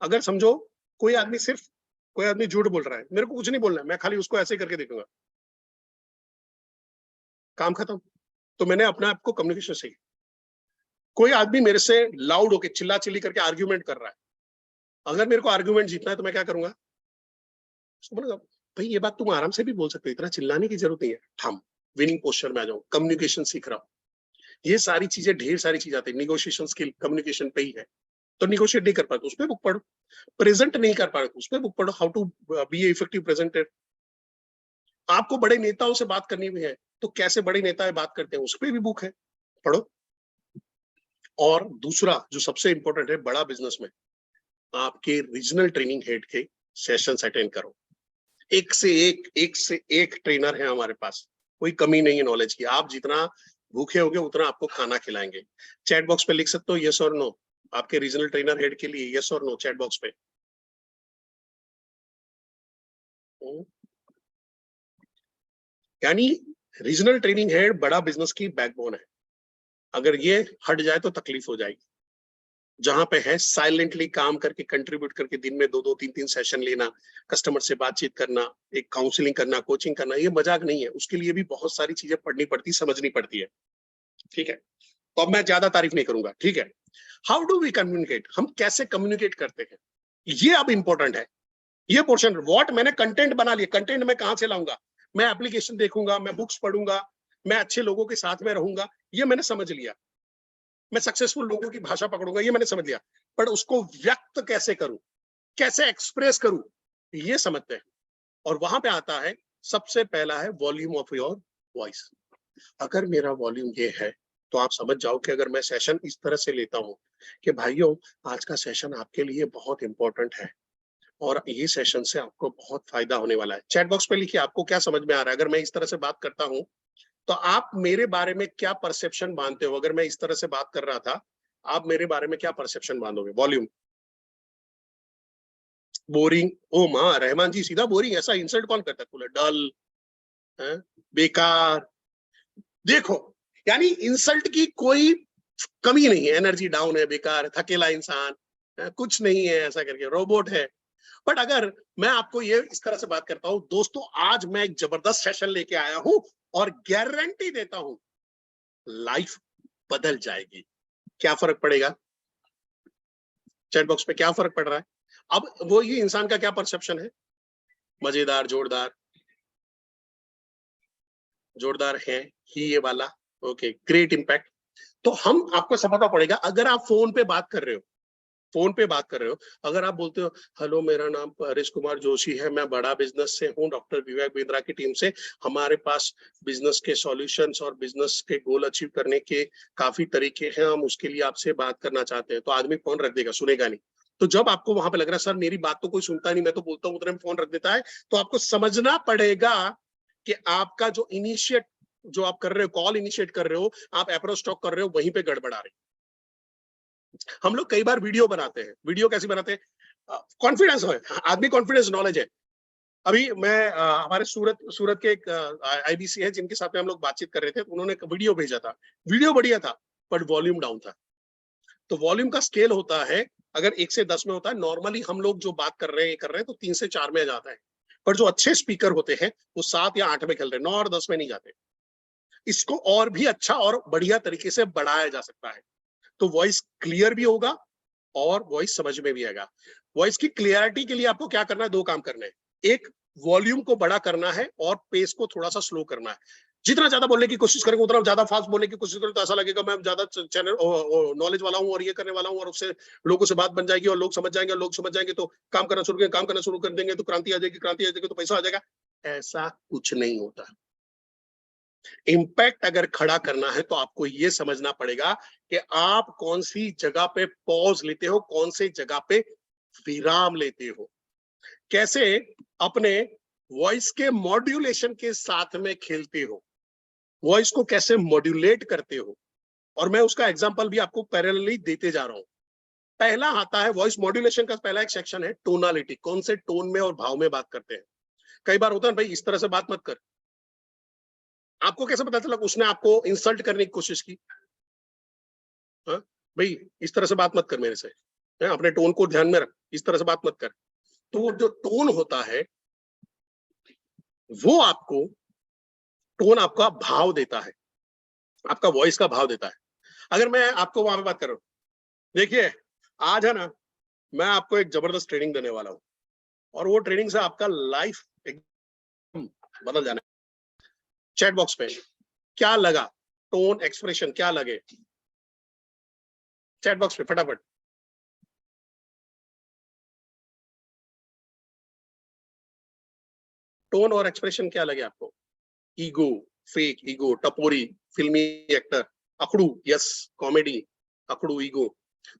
अगर समझो कोई आदमी झूठ बोल रहा है, मेरे को कुछ नहीं बोलना है, मैं खाली उसको ऐसे करके देखूंगा, काम खत्म। तो मैंने अपने आप को कम्युनिकेशन सीखी। कोई आदमी मेरे से लाउड होके चिल्ला चिल्ली करके आर्ग्यूमेंट कर रहा है, अगर मेरे को आर्ग्यूमेंट जीतना है तो मैं क्या करूंगा, उसको बोलूंगा भाई ये बात तुम आराम से भी बोल सकते हो, इतना चिल्लाने की जरूरत नहीं है, ठाम विनिंग पोस्चर में आ जाओ, कम्युनिकेशन सीख रहा हूं। ये सारी चीजें, ढेर सारी चीजें आती है, निगोशिएशन स्किल कम्युनिकेशन पे ही है। तो निगोशिएट नहीं कर पाते उस पर बुक पढ़ो, प्रेजेंट नहीं कर पा रहे उस पर बुक पढ़ो, how to be effective presenter. आपको बड़े नेताओं से बात करनी भी है तो कैसे बड़े नेता बात करते हैं उस पर भी बुक है, पढ़ो। और दूसरा जो सबसे इंपॉर्टेंट है बड़ा बिजनेस में, आपके रीजनल ट्रेनिंग हेड के सेशंस अटेंड करो। एक से एक ट्रेनर है हमारे पास, कोई कमी नहीं है नॉलेज की, आप जितना भूखे होगे उतना आपको खाना खिलाएंगे। चैट बॉक्स पे लिख सकते हो यस और नो, आपके रीजनल ट्रेनर हेड के लिए यस और नो चैट बॉक्स पे। यानी रीजनल ट्रेनिंग हेड बड़ा बिजनेस की बैकबोन है, अगर ये हट जाए तो तकलीफ हो जाएगी। जहां पे है साइलेंटली काम करके कंट्रीब्यूट करके दिन में 2-2 3-3 सेशन लेना, कस्टमर से बातचीत करना, एक काउंसलिंग करना, कोचिंग करना, ये मजाक नहीं है, उसके लिए भी बहुत सारी चीजें पढ़नी पड़ती, समझनी पड़ती है। ठीक है, तो अब मैं ज्यादा तारीफ नहीं करूंगा। ठीक है, हाउ डू वी कम्युनिकेट, हम कैसे कम्युनिकेट करते हैं, ये अब इंपॉर्टेंट है। ये पोर्शन व्हाट, मैंने कंटेंट बना लिया, कंटेंट मैं कहां से लाऊंगा, मैं एप्लीकेशन देखूंगा, मैं बुक्स पढ़ूंगा, मैं अच्छे लोगों के साथ में रहूंगा, ये मैंने समझ लिया, मैं सक्सेसफुल लोगों की भाषा पकड़ूंगा, ये मैंने समझ लिया, पर उसको व्यक्त कैसे करूं, कैसे एक्सप्रेस करूं, ये समझते हैं। और वहां पे आता है सबसे पहला है वॉल्यूम ऑफ योर वॉइस। अगर मेरा वॉल्यूम ये है तो आप समझ जाओ कि अगर मैं सेशन इस तरह से लेता हूं कि भाइयों आज का सेशन आपके लिए बहुत इंपॉर्टेंट है और ये सेशन से आपको बहुत फायदा होने वाला है। चैट बॉक्स पे लिखिए आपको क्या समझ में आ रहा है, अगर मैं इस तरह से बात करता हूं तो आप मेरे बारे में क्या परसेप्शन बांधते हो, अगर मैं इस तरह से बात कर रहा था आप मेरे बारे में क्या परसेप्शन बांधोगे। वॉल्यूम, बोरिंग, ओ माँ रहमान जी सीधा बोरिंग, ऐसा इंसल्ट कौन करता है? बोले डल, बेकार। देखो, यानी इंसल्ट की कोई कमी नहीं है, एनर्जी डाउन है, बेकार, थकेला इंसान, कुछ नहीं है ऐसा करके, रोबोट है। बट अगर मैं आपको ये इस तरह से बात करता हूं, दोस्तों आज मैं एक जबरदस्त सेशन लेके आया हूं और गारंटी देता हूं लाइफ बदल जाएगी। क्या फर्क पड़ेगा? चैट बॉक्स पे क्या फर्क पड़ रहा है? अब वो ये इंसान का क्या परसेप्शन है? मजेदार, जोरदार, जोरदार है ही ये वाला, ओके, ग्रेट इम्पैक्ट। तो हम आपको समझना पड़ेगा, अगर आप फोन पे बात कर रहे हो, फोन पे बात कर रहे हो, अगर आप बोलते हो हेलो मेरा नाम परेश कुमार जोशी है, मैं बड़ा बिजनेस से हूँ, डॉक्टर विवेक बिंद्रा की टीम से, हमारे पास बिजनेस के सॉल्यूशंस और बिजनेस के गोल अचीव करने के काफी तरीके हैं, हम उसके लिए आपसे बात करना चाहते हैं, तो आदमी फोन रख देगा, सुनेगा नहीं। तो जब आपको वहां पे लग रहा है सर मेरी बात तो कोई सुनता नहीं, मैं तो बोलता हूँ, उतने में फोन रख देता है, तो आपको समझना पड़ेगा कि आपका जो इनिशिएट, जो आप कर रहे हो, कॉल इनिशिएट कर रहे हो, आप अप्रोच टॉक कर रहे हो, वहीं पे गड़बड़ा रही। हम लोग कई बार वीडियो बनाते हैं, वीडियो कैसे बनाते हैं? कॉन्फिडेंस है, आदमी कॉन्फिडेंस, नॉलेज है। अभी मैं हमारे सूरत के एक आईबीसी है जिनके साथ में हम लोग बातचीत कर रहे थे, उन्होंने एक वीडियो भेजा था, वीडियो बढ़िया था बट वॉल्यूम डाउन था। तो वॉल्यूम का स्केल होता है, अगर 1 से 10 में होता है, नॉर्मली हम लोग जो बात कर रहे हैं तो 3 से 4 में जाता है, पर जो अच्छे स्पीकर होते हैं वो 7 या 8 में खेल रहे हैं, 9 और 10 में नहीं जाते। इसको और भी अच्छा और बढ़िया तरीके से बढ़ाया जा सकता है, तो वॉइस क्लियर भी होगा और वॉइस समझ में भी आएगा। वॉइस की क्लियरिटी के लिए आपको क्या करना है? 2 काम करने हैं। एक, वॉल्यूम को बड़ा करना है और पेस को थोड़ा सा स्लो करना है। जितना ज्यादा बोलने की कोशिश करेंगे, उतना ज्यादा फास्ट बोलने की कोशिश करें तो ऐसा लगेगा मैं ज्यादा चैनल नॉलेज वाला हूं और ये करने वाला हूं, और उससे लोगों से बात बन जाएगी और लोग समझ जाएंगे, और लोग समझ जाएंगे तो काम करना शुरू कर देंगे, तो क्रांति आ जाएगी तो पैसा आ जाएगा। ऐसा कुछ नहीं होता। इम्पैक्ट अगर खड़ा करना है तो आपको यह समझना पड़ेगा कि आप कौन सी जगह पे पॉज लेते हो, कौन सी जगह पे विराम लेते हो, कैसे अपने वॉइस के मॉड्यूलेशन के साथ में खेलते हो, वॉइस को कैसे मॉड्यूलेट करते हो। और मैं उसका एग्जांपल भी आपको पैरेलली देते जा रहा हूं। पहला आता है वॉइस मॉड्यूलेशन का, पहला एक सेक्शन है टोनालिटी, कौन से टोन में और भाव में बात करते हैं। कई बार होता है भाई इस तरह से बात मत कर, आपको कैसे पता चला उसने आपको इंसल्ट करने की कोशिश की? हाँ भाई इस तरह से बात मत कर मेरे से, अपने टोन को ध्यान में रख, इस तरह से बात मत कर। तो जो टोन होता है वो आपको, टोन आपका भाव देता है, आपका वॉइस का भाव देता है। अगर मैं आपको वहां पे बात कर रहा हूँ, देखिए आज है ना, मैं आपको एक जबरदस्त ट्रेनिंग देने वाला हूँ और वो ट्रेनिंग से आपका लाइफ एकदम बदल जाना है। चैट बॉक्स पे क्या लगा, टोन, एक्सप्रेशन क्या लगे? चैट बॉक्स पे फटाफट। टोन और एक्सप्रेशन क्या लगे आपको? ईगो, फेक ईगो, टपोरी, फिल्मी एक्टर, अकड़ू, यस कॉमेडी, अकड़ू ईगो,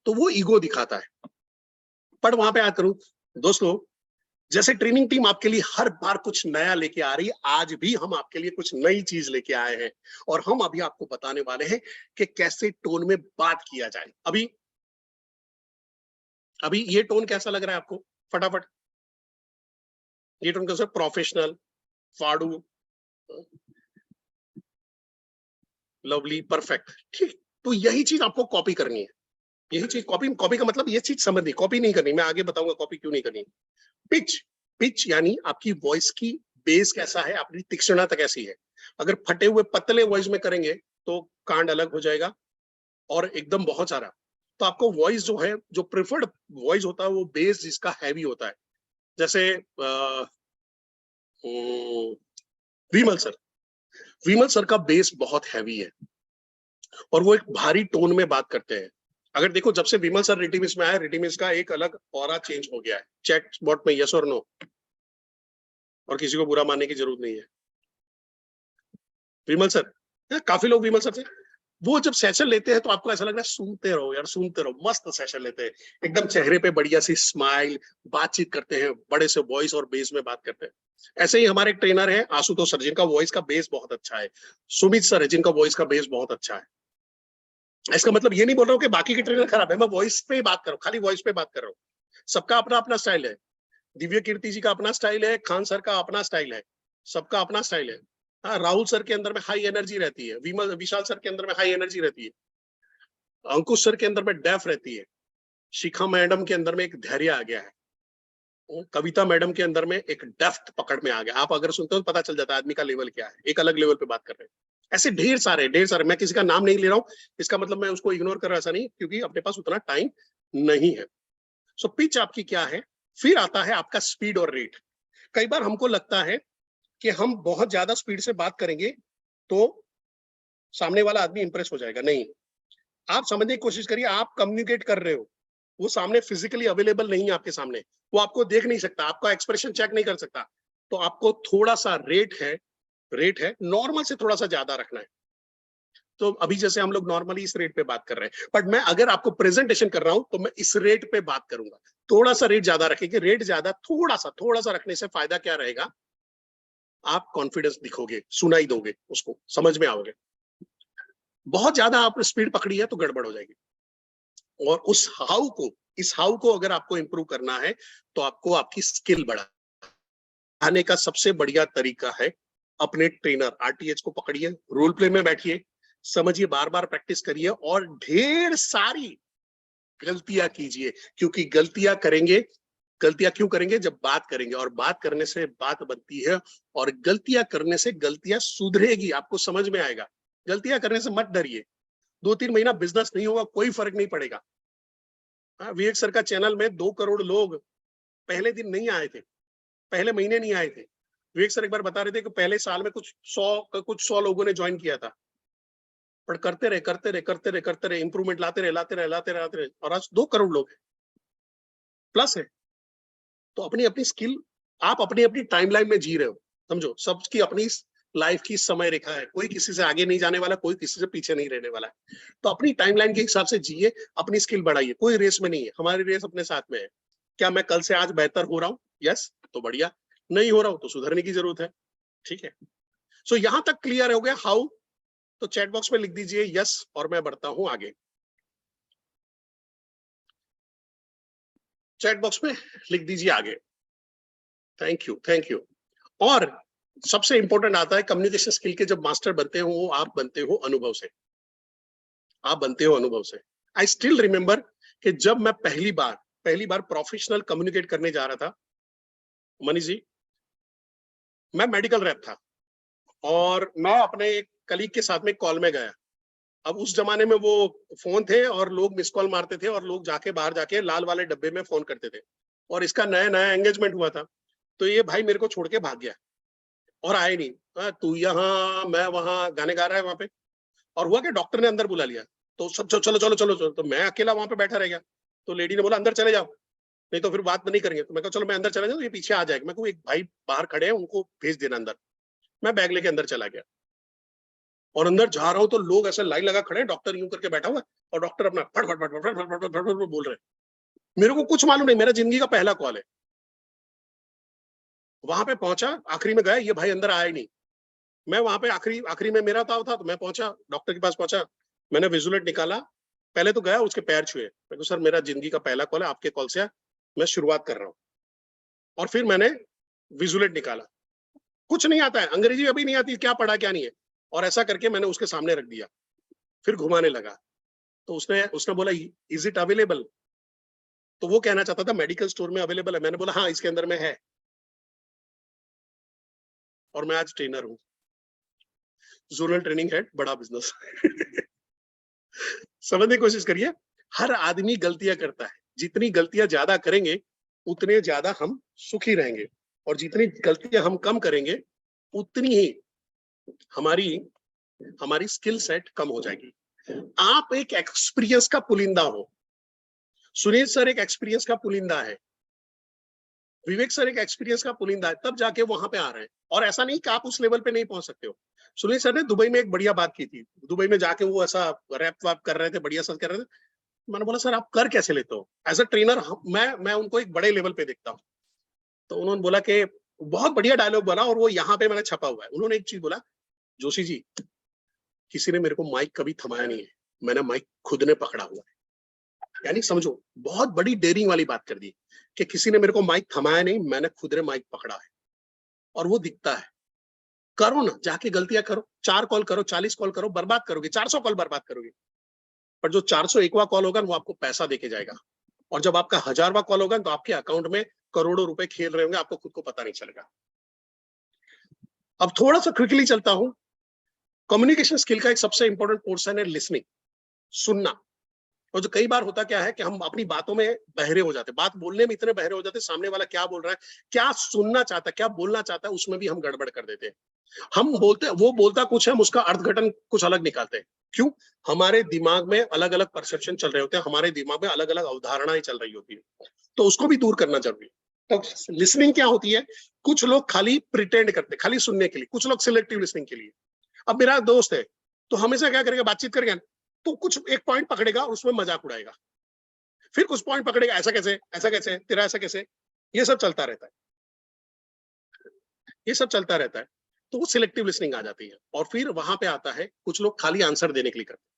तो वो ईगो दिखाता है। पर वहां पे याद करूं दोस्तों, जैसे ट्रेनिंग टीम आपके लिए हर बार कुछ नया लेके आ रही है, आज भी हम आपके लिए कुछ नई चीज लेके आए हैं और हम अभी आपको बताने वाले हैं कि कैसे टोन में बात किया जाए। अभी अभी ये टोन कैसा लग रहा है आपको? फटाफट, ये टोन कैसा? प्रोफेशनल, फाड़ू, लवली, परफेक्ट, ठीक। तो यही चीज आपको कॉपी करनी है, यही चीज कॉपी का मतलब ये चीज समझनी, कॉपी नहीं करनी, मैं आगे बताऊंगा कॉपी क्यों नहीं करनी। पिच, पिच यानी आपकी वॉइस की बेस कैसा है, आपकी तीक्ष्णता कैसी है। अगर फटे हुए पतले वॉइस में करेंगे तो कांड अलग हो जाएगा और एकदम बहुत सारा। तो आपको वॉइस जो है, जो प्रेफर्ड वॉइस होता है वो बेस जिसका हैवी होता है, जैसे विमल सर, विमल सर का बेस बहुत हैवी है और वो एक भारी टोन में बात करते हैं। अगर देखो जब से विमल सर रिटिमिस में आया, रिटिमिस का एक अलग ऑरा चेंज हो गया है। चैट बॉट में यस और नो, और किसी को बुरा मानने की जरूरत नहीं है। विमल सर, काफी लोग विमल सर से वो जब सेशन लेते हैं तो आपको ऐसा लग रहा है सुनते रहो यार, सुनते रहो, मस्त सेशन लेते हैं, एकदम चेहरे पे बढ़िया सी स्माइल, बातचीत करते हैं, बड़े से वॉइस और बेस में बात करते हैं। ऐसे ही हमारे एक ट्रेनर है आशुतोष सर, जिनका वॉइस का बेस बहुत अच्छा है। सुमित सर है जिनका वॉइस का बेस बहुत अच्छा है। इसका मतलब ये नहीं बोल रहा हूँ कि बाकी के ट्रेनर खराब है, मैं वॉइस पे बात कर रहा हूँ, खाली वॉइस पे बात कर रहा हूँ। सबका अपना अपना स्टाइल है। दिव्य कीर्ति जी का अपना स्टाइल है, खान सर का अपना स्टाइल है, सबका अपना स्टाइल है। हाँ, राहुल सर के अंदर में हाई एनर्जी रहती है, विशाल सर के अंदर में हाई एनर्जी रहती है, अंकुश सर के अंदर में डेफ रहती है, शिखा मैडम के अंदर में एक धैर्य आ गया है, कविता मैडम के अंदर में एक डेफ्थ पकड़ में आ गया। आप अगर सुनते हो तो पता चल जाता है आदमी का लेवल क्या है, एक अलग लेवल पे बात कर रहे हैं। ऐसे ढेर सारे मैं किसी का नाम नहीं ले रहा हूँ, इसका मतलब मैं उसको इग्नोर कर रहा, ऐसा नहीं, क्योंकि अपने पास उतना टाइम नहीं है। सो पिच आपकी क्या है, फिर आता है आपका स्पीड और रेट। कई बार हमको लगता है कि हम बहुत ज्यादा स्पीड से बात करेंगे तो सामने वाला आदमी इंप्रेस हो जाएगा। नहीं, आप समझने की कोशिश करिए, आप कम्युनिकेट कर रहे हो, वो सामने फिजिकली अवेलेबल नहीं है आपके सामने, वो आपको देख नहीं सकता, आपका एक्सप्रेशन चेक नहीं कर सकता, तो आपको थोड़ा सा रेट है नॉर्मल से थोड़ा सा ज्यादा रखना है। तो अभी जैसे हम लोग नॉर्मली इस रेट पे बात कर रहे हैं, बट मैं अगर आपको प्रेजेंटेशन कर रहा हूं तो मैं इस रेट पे बात करूंगा, थोड़ा सा रेट ज्यादा रखेंगे। रेट ज्यादा थोड़ा सा रखने से फायदा क्या रहेगा, आप कॉन्फिडेंस दिखोगे, सुनाई दोगे, उसको समझ में आओगे। बहुत ज्यादा आपने स्पीड पकड़ी है तो गड़बड़ हो जाएगी। और इस हाउ को अगर आपको इंप्रूव करना है तो आपको आपकी स्किल बढ़ाने का सबसे बढ़िया तरीका है अपने ट्रेनर आरटीएच को पकड़िए, रोल प्ले में बैठिए, समझिए, बार बार प्रैक्टिस करिए और ढेर सारी गलतियां कीजिए, क्योंकि गलतियां क्यों करेंगे, जब बात करेंगे, और बात करने से बात बनती है, और गलतियां करने से गलतियां सुधरेगी, आपको समझ में आएगा। गलतियां करने से मत डरिए, 2-3 महीना बिजनेस नहीं होगा, कोई फर्क नहीं पड़ेगा। विवेक सर का चैनल में 2 करोड़ लोग पहले दिन नहीं आए थे, पहले महीने नहीं आए थे। विवेक सर एक बार बता रहे थे कि पहले साल में कुछ 100 लोगों ने ज्वाइन किया था, पर करते रहे, इंप्रूवमेंट लाते रहे, और आज 2 करोड़ लोग हैं, प्लस है। तो अपनी स्किल, आप अपनी टाइमलाइन में जी रहे हो, समझो, सबकी अपनी लाइफ की समय रेखा है, कोई किसी से आगे नहीं जाने वाला, कोई किसी से पीछे नहीं रहने वाला है। तो अपनी टाइमलाइन के हिसाब से जिए, अपनी स्किल बढ़ाइए, कोई रेस में नहीं है, हमारी रेस अपने साथ में है। क्या मैं कल से आज बेहतर हो रहा हूँ? यस, तो बढ़िया, नहीं हो रहा हूँ तो सुधरने की जरूरत है, ठीक है। सो यहां तक क्लियर हो गया हाउ, तो चैट बॉक्स में लिख दीजिए यस और मैं बढ़ता हूं आगे। चैट बॉक्स में लिख दीजिए आगे। Thank you. और सबसे इंपॉर्टेंट आता है कम्युनिकेशन स्किल के, जब मास्टर बनते हो वो आप बनते हो अनुभव से। आई स्टिल रिमेम्बर कि जब मैं पहली बार प्रोफेशनल कम्युनिकेट करने जा रहा था, मनीष जी, मैं मेडिकल रैप था और मैं अपने एक कलीग के साथ में कॉल में गया। अब उस जमाने में वो फोन थे और लोग मिस कॉल मारते थे और लोग जाके बाहर जाके लाल वाले डब्बे में फोन करते थे, और इसका नया एंगेजमेंट हुआ था। तो ये भाई मेरे को छोड़ के भाग गया और आए नहीं। तू यहाँ मैं वहां, गाने गा रहा है वहां पे। और हुआ कि डॉक्टर ने अंदर बुला लिया, तो सब चलो, तो मैं अकेला वहां पे बैठा रह गया। तो लेडी ने बोला अंदर चले जाओ, नहीं तो फिर बात नहीं करेंगे। तो मैं कहा चलो मैं अंदर चला जाऊँ, ये पीछे आ जाएगा। मैं कहूँ एक भाई बाहर खड़े हैं, उनको भेज देना अंदर। मैं बैग लेके अंदर चला गया और अंदर जा रहा हूँ तो लोग ऐसे लाइन लगा खड़े हैं, डॉक्टर यूं करके बैठा हुआ है और डॉक्टर अपना फट फट फट फट फट फट फट बोल रहे हैं। मेरे को कुछ मालूम नहीं, मेरा जिंदगी का पहला कॉल है। वहां पे पहुंचा, आखिरी में गया, ये भाई अंदर आया ही नहीं। मैं वहां पे आखिरी में मेरा था, तो मैं पहुंचा, डॉक्टर के पास पहुंचा, मैंने विजुलेट निकाला, पहले तो गया उसके पैर छुए, मैं कहा सर मेरा जिंदगी का पहला कॉल है, आपके कॉल से मैं शुरुआत कर रहा हूँ। और फिर मैंने विजुलेट निकाला, कुछ नहीं आता है, अंग्रेजी अभी नहीं आती, क्या पढ़ा क्या नहीं है, और ऐसा करके मैंने उसके सामने रख दिया, फिर घुमाने लगा। तो उसने बोला इज इट अवेलेबल? तो वो कहना चाहता था मेडिकल स्टोर में अवेलेबल है। मैंने बोला हाँ इसके अंदर में है, और मैं आज ट्रेनर हूँ, जोनल ट्रेनिंग हेड, बड़ा बिजनेस। समझने की कोशिश करिए, हर आदमी गलतियां करता है, जितनी गलतियां ज्यादा करेंगे उतने ज्यादा हम सुखी रहेंगे, और जितनी गलतियां हम कम करेंगे उतनी ही हमारी स्किल सेट कम हो जाएगी। आप एक एक्सपीरियंस का पुलिंदा हो, सुनील सर एक एक्सपीरियंस का पुलिंदा है, विवेक सर एक एक्सपीरियंस का पुलिंदा है, तब जाके वहां पे आ रहे हैं। और ऐसा नहीं कि आप उस लेवल पे नहीं पहुंच सकते हो। सुनील सर ने दुबई में एक बढ़िया बात की थी, दुबई में जाके वो ऐसा रैप वैप कर रहे थे, बढ़िया सा कर रहे थे। मैंने बोला सर आप कर कैसे लेते हो? एज अ ट्रेनर मैं उनको एक बड़े लेवल पे देखता हूँ। तो उन्होंने बोला कि बहुत बढ़िया डायलॉग बोला, और वो यहाँ पे मैंने छपा हुआ है। उन्होंने एक चीज बोला, जोशी जी किसी ने मेरे को माइक कभी थमाया नहीं है, मैंने माइक खुद ने पकड़ा हुआ है। यानी समझो बहुत बड़ी डेयरिंग वाली बात कर दी कि किसी ने मेरे को माइक थमाया नहीं, मैंने खुद ने माइक पकड़ा है और वो दिखता है। करो ना, जाके गलतियां करो, 4 कॉल करो, 40 कॉल करो, बर्बाद करोगे, 400 कॉल बर्बाद करोगे, पर जो 401वां कॉल होगा वो आपको पैसा देके जाएगा। और जब आपका 1000वां कॉल होगा तो आपके अकाउंट में करोड़ों रुपए खेल रहे होंगे, आपको खुद को पता नहीं चलेगा। अब थोड़ा सा क्विकली चलता हूं। कम्युनिकेशन स्किल का एक सबसे इंपॉर्टेंट पोर्शन है लिसनिंग, सुनना। और जो कई बार होता क्या है कि हम अपनी बातों में बहरे हो जाते हैं, बात बोलने में इतने बहरे हो जाते हैं, सामने वाला क्या बोल रहा है, क्या सुनना चाहता है, क्या बोलना चाहता है, उसमें भी हम गड़बड़ कर देते हैं। हम बोलते, वो बोलता कुछ है, हम उसका अर्थघटन कुछ अलग निकालते हैं। क्यों? हमारे दिमाग में अलग अलग परसेप्शन चल रहे होते हैं, हमारे दिमाग में अलग अलग अवधारणाएं चल रही होती है, तो उसको भी दूर करना जरूरी है। तो लिसनिंग क्या होती है? कुछ लोग खाली प्रिटेंड करते, खाली सुनने के लिए, कुछ लोग सिलेक्टिव लिसनिंग के लिए। अब मेरा दोस्त है तो हमेशा क्या करेगा, बातचीत करेगा तो कुछ एक पॉइंट पकड़ेगा और उसमें मजाक उड़ाएगा, फिर कुछ पॉइंट पकड़ेगा, ऐसा कैसे, ऐसा कैसे, तेरा ऐसा कैसे, ये सब चलता रहता है, ये सब चलता रहता है। तो वो सिलेक्टिव लिसनिंग आ जाती है। और फिर वहां पे आता है, कुछ लोग खाली आंसर देने के लिए करते हैं,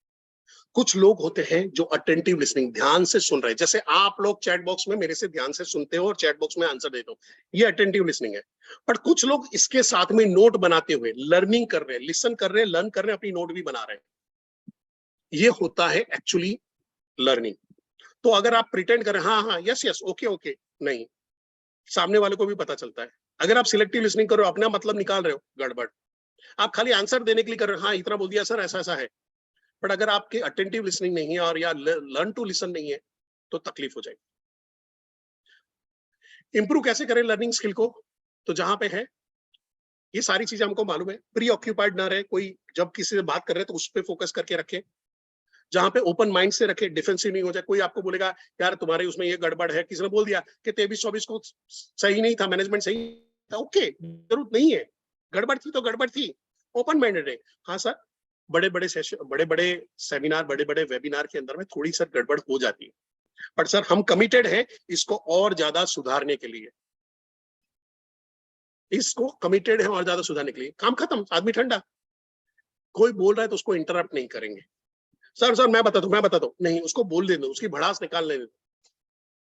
कुछ लोग होते हैं जो अटेंटिव लिसनिंग, ध्यान से सुन रहे हैं, जैसे आप लोग चैट बॉक्स में मेरे से ध्यान से सुनते हो और चैट बॉक्स में आंसर देते हो, ये अटेंटिव लिसनिंग है। पर कुछ लोग इसके साथ में नोट बनाते हुए लर्निंग कर रहे हैं, लिसन कर रहे हैं, लर्न कर रहे हैं, अपनी नोट भी बना रहे हैं, ये होता है एक्चुअली लर्निंग। तो अगर आप प्रिटेंड करें हाँ हाँ यस यस ओके ओके, नहीं, सामने वाले को भी पता चलता है। अगर आप सिलेक्टिव लिसनिंग कर रहे हो, अपना मतलब निकाल रहे हो, गड़बड़। आप खाली आंसर देने के लिए कर रहे हो, हाँ इतना बोल दिया सर, ऐसा ऐसा है, बट अगर आपके अटेंटिव लिसनिंग नहीं है और या लर्न टू लिसन नहीं है तो तकलीफ हो जाएगी। इंप्रूव कैसे करें लर्निंग स्किल को? तो जहां पे है ये सारी चीजें हमको मालूम है, प्री ऑक्यूपाइड ना रहे, कोई जब किसी से बात कर रहे हैं तो उस पर फोकस करके रखे, जहां पे ओपन माइंड से रखे, डिफेंसिव नहीं हो जाए। कोई आपको बोलेगा यार तुम्हारे उसमें ये गड़बड़ है, किसी ने बोल दिया कि 23-24 को सही नहीं था, मैनेजमेंट सही था, ओके, जरूरत नहीं है, गड़बड़ थी तो गड़बड़ थी, ओपन माइंडेड है। हाँ सर, बड़े बड़े सेशन, बड़े बड़े सेमिनार, बड़े बड़े वेबिनार के अंदर में थोड़ी सर गड़बड़ हो जाती है, पर सर हम कमिटेड हैं इसको और ज्यादा सुधारने के लिए, इसको कमिटेड है और ज्यादा सुधारने के लिए। काम खत्म, आदमी ठंडा। कोई बोल रहा है तो उसको इंटरप्ट नहीं करेंगे, सर मैं बताता हूँ, नहीं, उसको बोल देना, उसकी भड़ास निकाल लेने।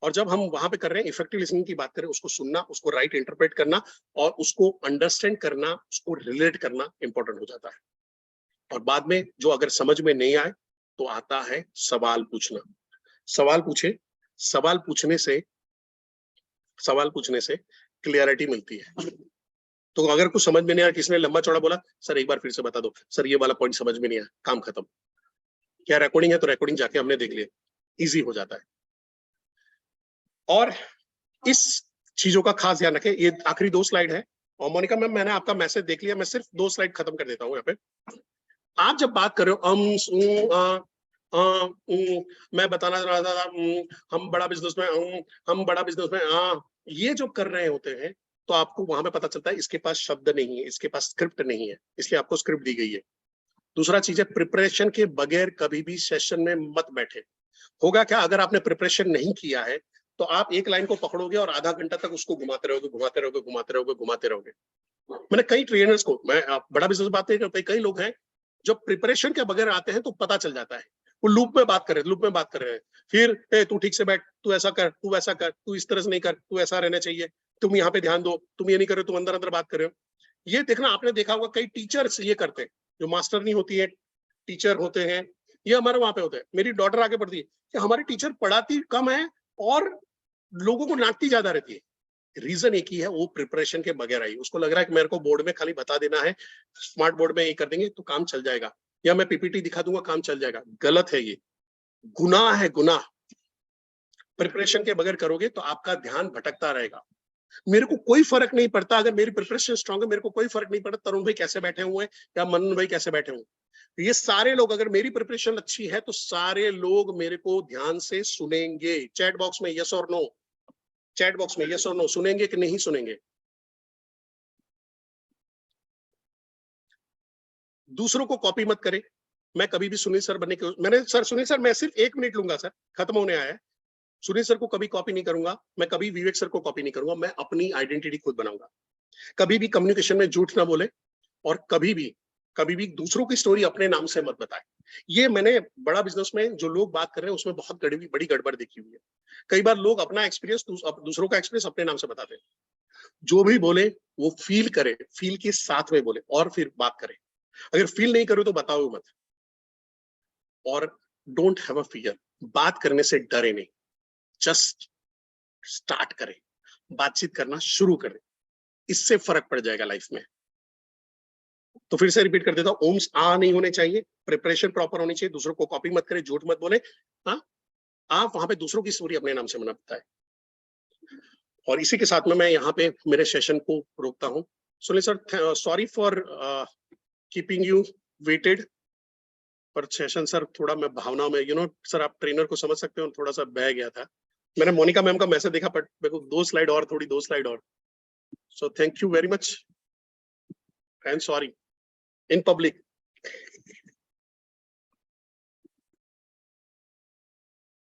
और जब हम वहां पे कर रहे हैं इफेक्टिव लिसनिंग की बात करें, उसको सुनना, उसको राइट इंटरप्रेट करना और उसको अंडरस्टैंड करना, उसको रिलेट करना इंपॉर्टेंट हो जाता है। और बाद में जो अगर समझ में नहीं आए तो आता है सवाल पूछना। सवाल पूछे, सवाल पूछने से क्लियरिटी मिलती है। तो अगर कुछ समझ में नहीं आया, किसने लंबा चौड़ा बोला, सर एक बार फिर से बता दो, सर ये वाला पॉइंट समझ में नहीं आया, काम खत्म। क्या रिकॉर्डिंग है तो रिकॉर्डिंग जाके हमने देख लिया, इजी हो जाता है। और इस चीजों का खास ध्यान रखें। ये आखिरी 2 स्लाइड है और मोनिका मैम मैंने आपका मैसेज देख लिया, मैं सिर्फ 2 स्लाइड खत्म कर देता हूँ यहाँ पे। आप जब बात कर रहे हो मैं बताना चाह रहा था हम बड़ा बिजनेस में, हम बड़ा बिजनेस में, ये जो कर रहे होते हैं तो आपको वहां पे पता चलता है इसके पास शब्द नहीं है, इसके पास स्क्रिप्ट नहीं है, इसलिए आपको स्क्रिप्ट दी गई है। दूसरा चीज है, प्रिपरेशन के बगैर कभी भी सेशन में मत बैठे। होगा क्या, अगर आपने प्रिपरेशन नहीं किया है तो आप एक लाइन को पकड़ोगे और आधा घंटा तक उसको घुमाते रहोगे, घुमाते रहोगे, घुमाते रहोगे, घुमाते रहोगे। मैंने कई ट्रेनर्स को, मैं बड़ा बिजनेस बात नहीं करता, कई लोग हैं जो प्रिपरेशन के बगैर आते हैं तो पता चल जाता है, वो लूप में बात कर रहे हैं, लूप में बात कर रहे हैं। फिर तू ठीक से बैठ, तू ऐसा कर, तू वैसा कर, तू इस तरह से नहीं कर, तू ऐसा रहना चाहिए, तुम यहाँ पे ध्यान दो, तुम ये नहीं कर रहे, तुम अंदर अंदर बात कर रहे हो। ये देखना, आपने देखा होगा कई टीचर्स ये करते हैं, जो मास्टर नहीं होती है, टीचर होते हैं, ये हमारे वहां पे होते हैं। मेरी डॉटर आगे पढ़ती है कि हमारी टीचर पढ़ाती कम है और लोगों को डांटती ज्यादा रहती है। रीजन एक ही है, वो प्रिपरेशन के बगैर आई, उसको लग रहा है कि मेरे को बोर्ड में खाली बता देना है, स्मार्ट बोर्ड में ये कर देंगे तो काम चल जाएगा, या मैं पीपीटी दिखा दूंगा काम चल जाएगा। गलत है, ये गुनाह है, गुनाह। प्रिपरेशन के बगैर करोगे तो आपका ध्यान भटकता रहेगा। मेरे को कोई फर्क नहीं पड़ता, अगर मेरी प्रिपरेशन स्ट्रांग है, मेरे को कोई फर्क नहीं पड़ता तरुण भाई कैसे बैठे हुए हैं या मनन भाई कैसे बैठे हुए। ये सारे लोग, अगर मेरी प्रिपरेशन अच्छी है तो सारे लोग मेरे को ध्यान से सुनेंगे। चैट बॉक्स में यस और नो, चैट बॉक्स में यस और नो, सुनेंगे कि नहीं सुनेंगे। दूसरों को कॉपी मत करें। मैं कभी भी सुनील सर बनने के, मैंने सर सुनील सर मैं सिर्फ 1 मिनट लूंगा सर, खत्म होने आया है। सुनील सर को कभी कॉपी नहीं करूंगा, मैं कभी विवेक सर को कॉपी नहीं करूंगा, मैं अपनी आइडेंटिटी खुद बनाऊंगा। कभी भी कम्युनिकेशन में झूठ ना बोले और कभी भी दूसरों की स्टोरी अपने नाम से मत बताए। ये मैंने बड़ा बिजनेस में जो लोग बात कर रहे हैं उसमें बहुत बड़ी गड़बड़ देखी हुई है। कई बार लोग अपना एक्सपीरियंस दूसरों का एक्सपीरियंस अपने नाम से बताते हैं। जो भी बोले वो फील करे, फील के साथ में बोले और फिर बात करें। अगर फील नहीं करो तो बताओ मत। और डोंट हैव अ फियर, बात करने से डरे नहीं, जस्ट स्टार्ट करें, बातचीत करना शुरू करें, इससे फर्क पड़ जाएगा लाइफ में। तो फिर से रिपीट कर देता हूं, ओम्स आ नहीं होने चाहिए, प्रिपरेशन प्रॉपर होनी चाहिए, दूसरों को कॉपी मत करें, झूठ मत बोले। हाँ, आप वहां पे दूसरों की स्टोरी अपने नाम से मना बताएं। और इसी के साथ में मैं यहाँ पे मेरे सेशन को रोकता हूँ। Sunil sir, sorry for keeping you weighted, पर सेशन सर थोड़ा मैं भावना में, सर आप ट्रेनर को समझ सकते हो, थोड़ा सा बह गया था। मैंने मोनिका मैम का मैसेज देखा, बट मेरे को 2 स्लाइड और, थोड़ी 2 स्लाइड और। So thank you very much and sorry in public.